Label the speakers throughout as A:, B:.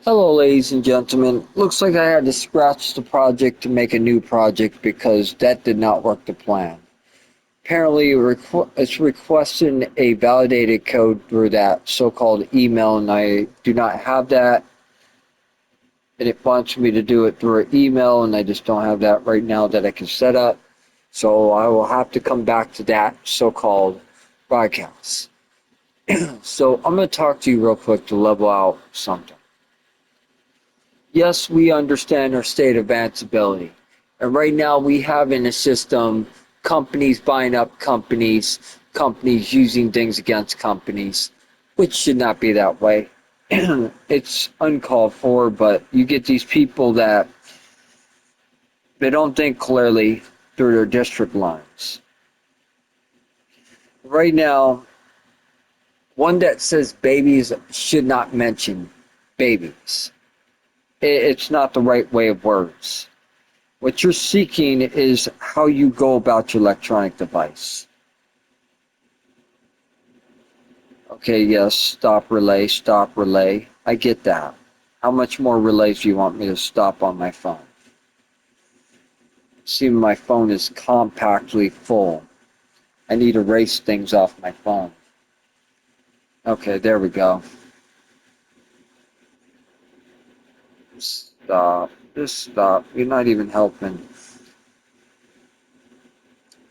A: Hello, ladies and gentlemen. Looks like I had to scratch the project to make a new project because that did not work to plan. Apparently, it's requesting a validated code through that so-called email, and I do not have that. And it wants me to do it through an email, and I just don't have that right now that I can set up. So I will have to come back to that so-called broadcast. So I'm going to talk to you real quick to level out something. Yes, we understand our state of advanceability. And right now we have in a system companies buying up companies, companies using things against companies, which should not be that way. It's uncalled for, but you get these people that they don't think clearly through their district lines. Right now, one that says babies should not mention babies. It's not the right way of words. What you're seeking is how you go about your electronic device. Okay, yes, stop relay, stop relay. I get that. How much more relays do you want me to stop on my phone? See, my phone is compactly full. I need to erase things off my phone. Okay, there we go. Stop. Just stop. You're not even helping.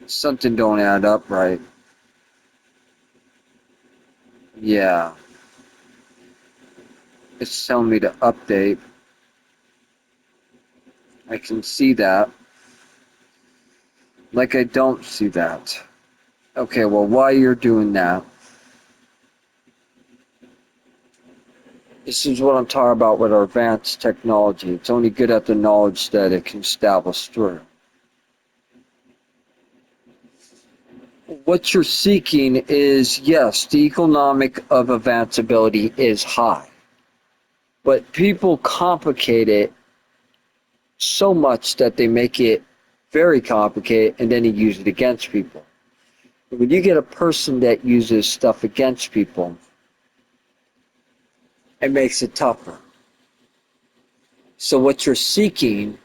A: Something don't add up right. Yeah. It's telling me to update. I can see that. Like I don't see that. Okay, well, while you're doing that, this is what I'm talking about with our advanced technology. It's only good at the knowledge that it can establish through. What you're seeking is, yes, the economic of advanceability is high, but people complicate it so much that they make it very complicated and then they use it against people. When you get a person that uses stuff against people, it makes it tougher. So what you're seeking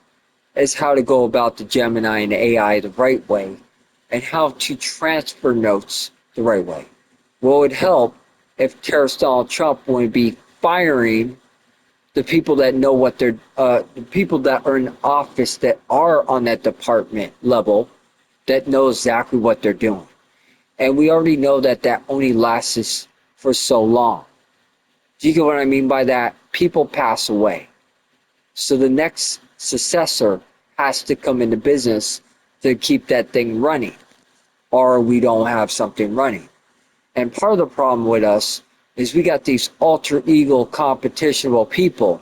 A: is how to go about the Gemini and AI the right way and how to transfer notes the right way. Well, it would help if terrorist Donald Trump would be firing the people that know what they're, the people that are in office that are on that department level that know exactly what they're doing. And we already know that that only lasts for so long. Do you get what I mean by that? People pass away. So the next successor has to come into business to keep that thing running, or we don't have something running. And part of the problem with us is we got these alter ego competitionable people,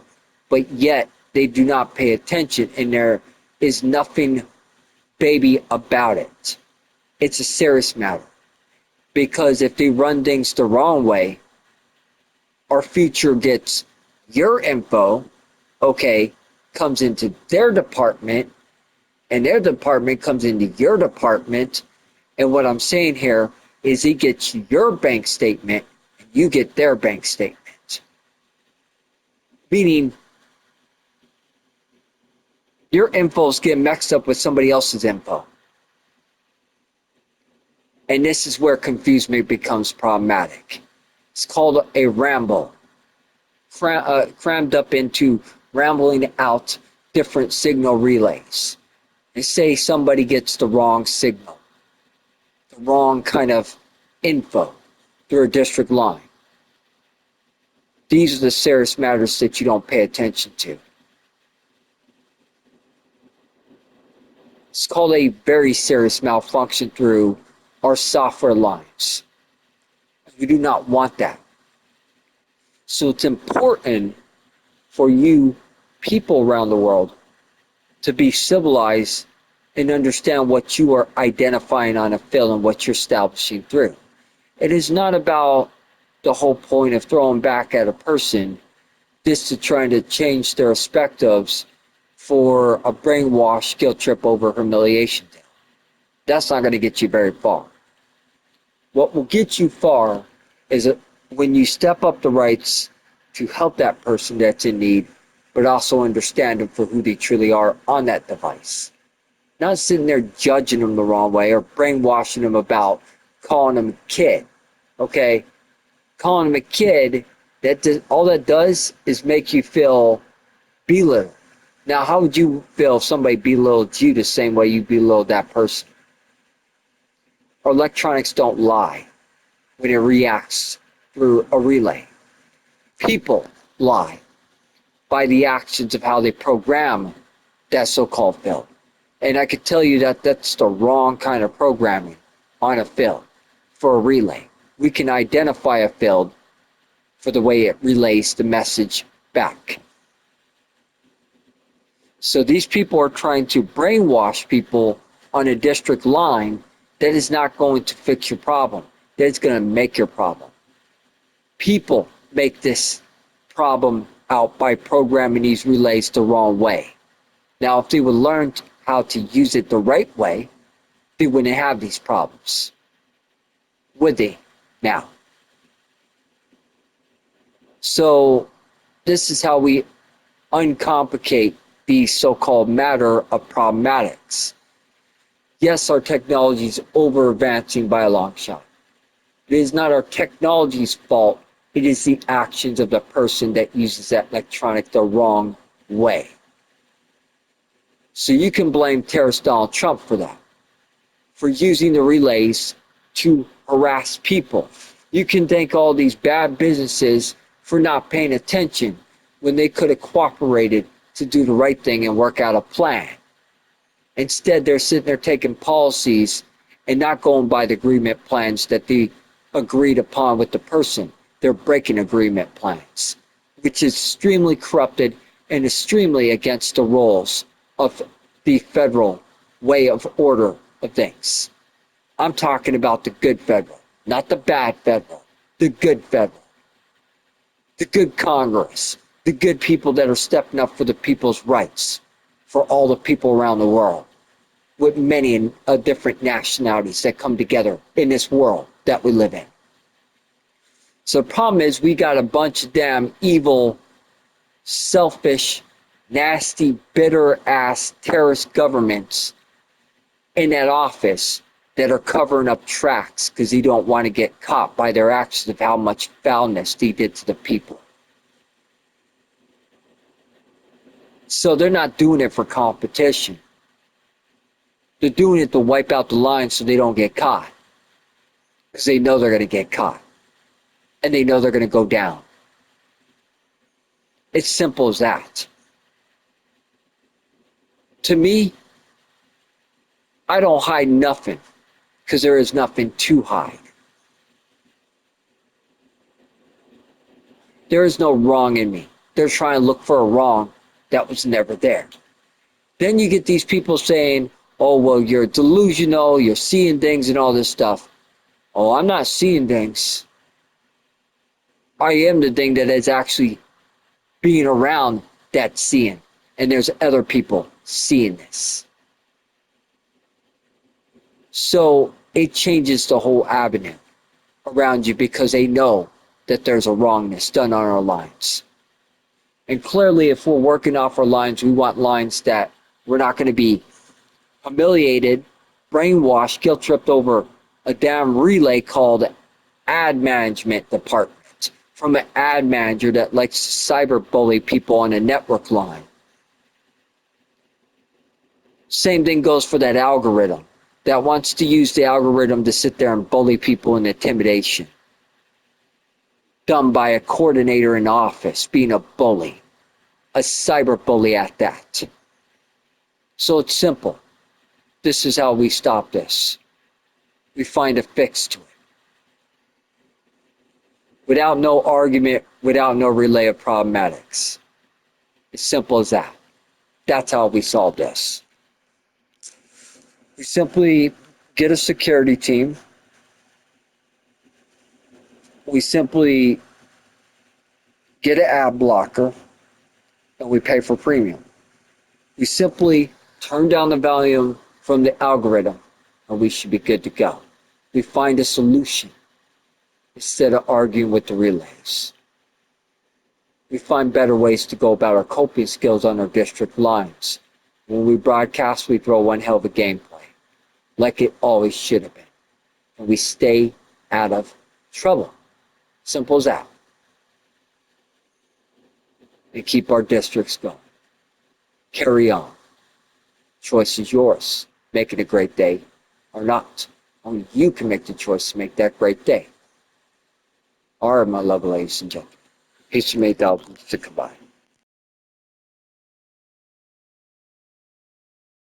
A: but yet they do not pay attention and there is nothing baby about it. It's a serious matter because if they run things the wrong way, our future gets your info, okay, comes into their department, and their department comes into your department. And what I'm saying here is he gets your bank statement, and you get their bank statement. Meaning, your infos get mixed up with somebody else's info. And this is where confusion becomes problematic. It's called a ramble, crammed up into rambling out different signal relays. And say somebody gets the wrong signal, the wrong kind of info through a district line. These are the serious matters that you don't pay attention to. It's called a very serious malfunction through our software lines. We do not want that. So it's important for you people around the world to be civilized and understand what you are identifying on a film and what you're establishing through. It is not about the whole point of throwing back at a person just to trying to change their perspectives for a brainwash guilt trip over humiliation. That's not going to get you very far. What will get you far is when you step up the rights to help that person that's in need, but also understand them for who they truly are on that device. Not sitting there judging them the wrong way or brainwashing them about calling them a kid. Okay? Calling them a kid, all that does is make you feel belittled. Now, how would you feel if somebody belittled you the same way you belittled that person? Electronics don't lie when it reacts through a relay. People lie by the actions of how they program that so-called field. And I could tell you that that's the wrong kind of programming on a field for a relay. We can identify a field for the way it relays the message back. So these people are trying to brainwash people on a district line. That is not going to fix your problem. That's going to make your problem. People make this problem out by programming these relays the wrong way. Now, if they would learn how to use it the right way, they wouldn't have these problems. Would they? Now. So this is how we uncomplicate the so-called matter of problematics. Yes, our technology is over-advancing by a long shot. It is not our technology's fault. It is the actions of the person that uses that electronic the wrong way. So you can blame terrorist Donald Trump for that, for using the relays to harass people. You can thank all these bad businesses for not paying attention when they could have cooperated to do the right thing and work out a plan. Instead, they're sitting there taking policies and not going by the agreement plans that they agreed upon with the person. They're breaking agreement plans, which is extremely corrupted and extremely against the rules of the federal way of order of things. I'm talking about the good federal, not the bad federal, the good federal, the good Congress, the good people that are stepping up for the people's rights, for all the people around the world, with many different nationalities that come together in this world that we live in. So the problem is we got a bunch of damn evil, selfish, nasty, bitter-ass terrorist governments in that office that are covering up tracks because they don't want to get caught by their actions of how much foulness they did to the people. So they're not doing it for competition. They're doing it to wipe out the line so they don't get caught. Because they know they're going to get caught. And they know they're going to go down. It's simple as that. To me, I don't hide nothing because there is nothing to hide. There is no wrong in me. They're trying to look for a wrong that was never there. Then you get these people saying, oh, well, you're delusional, you're seeing things and all this stuff. Oh, I'm not seeing things. I am the thing that is actually being around that seeing. And there's other people seeing this. So it changes the whole avenue around you because they know that there's a wrongness done on our lines. And clearly, if we're working off our lines, we want lines that we're not going to be humiliated, brainwashed, guilt-tripped over a damn relay called ad management department from an ad manager that likes to cyberbully people on a network line. Same thing goes for that algorithm that wants to use the algorithm to sit there and bully people in intimidation. Done by a coordinator in office, being a bully, a cyber bully at that. So it's simple. This is how we stop this. We find a fix to it. Without no argument, without no relay of problematics. As simple as that. That's how we solve this. We simply get a security team. We simply get an ad blocker, and we pay for premium. We simply turn down the volume from the algorithm, and we should be good to go. We find a solution instead of arguing with the relays. We find better ways to go about our coping skills on our district lines. When we broadcast, we throw one hell of a gameplay, like it always should have been. And we stay out of trouble. Simple as that. And keep our districts going. Carry on. Choice is yours. Make it a great day or not. Only you can make the choice to make that great day. All right, my lovely ladies and gentlemen. Peace and may the to combine.